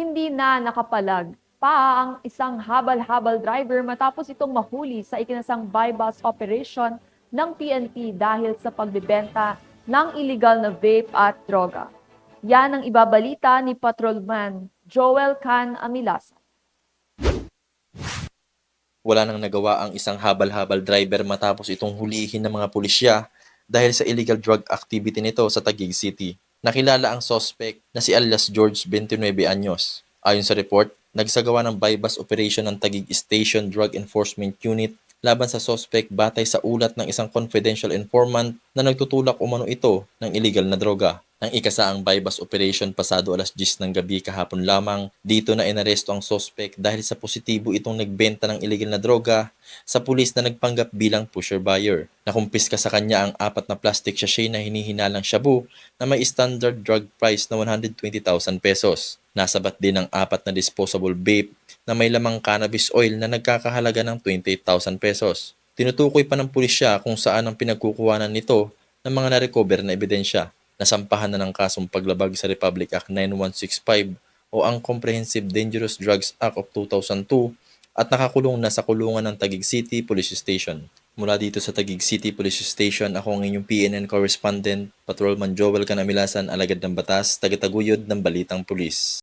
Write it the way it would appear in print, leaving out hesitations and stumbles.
Hindi na nakapalag pa ang isang habal-habal driver matapos itong mahuli sa ikinasang buy-bust operation ng PNP dahil sa pagbebenta ng illegal na vape at droga. Yan ang ibabalita ni Patrolman Joel Can Amilasa. Wala nang nagawa ang isang habal-habal driver matapos itong hulihin ng mga pulisya dahil sa illegal drug activity nito sa Taguig City. Nakilala ang suspect na si alias George 29 anyos. Ayon sa report, nagsagawa ng buy-bust operation ng Taguig Station Drug Enforcement Unit laban sa suspect batay sa ulat ng isang confidential informant na nagtutulak umano ito ng illegal na droga. Nang ikasaang buy-bust operation pasado alas 10 ng gabi kahapon lamang, dito na inaresto ang suspect dahil sa positibo itong nagbenta ng illegal na droga sa pulis na nagpanggap bilang pusher buyer. Nakumpiska sa kanya ang 4 na plastic sachet na hinihinalang shabu na may standard drug price na 120,000 pesos. Nasabat din ang 4 na disposable vape na may lamang cannabis oil na nagkakahalaga ng 28,000 pesos. Tinutukoy pa ng pulisya kung saan ang pinagkukuhanan nito ng mga na-recover na ebidensya. Nasampahan na ng kasong paglabag sa Republic Act 9165 o ang Comprehensive Dangerous Drugs Act of 2002 at nakakulong na sa kulungan ng Taguig City Police Station. Mula dito sa Taguig City Police Station, ako ang inyong PNN correspondent, Patrolman Joel Canamilasan, alagad ng batas, taga-taguyod ng Balitang Pulis.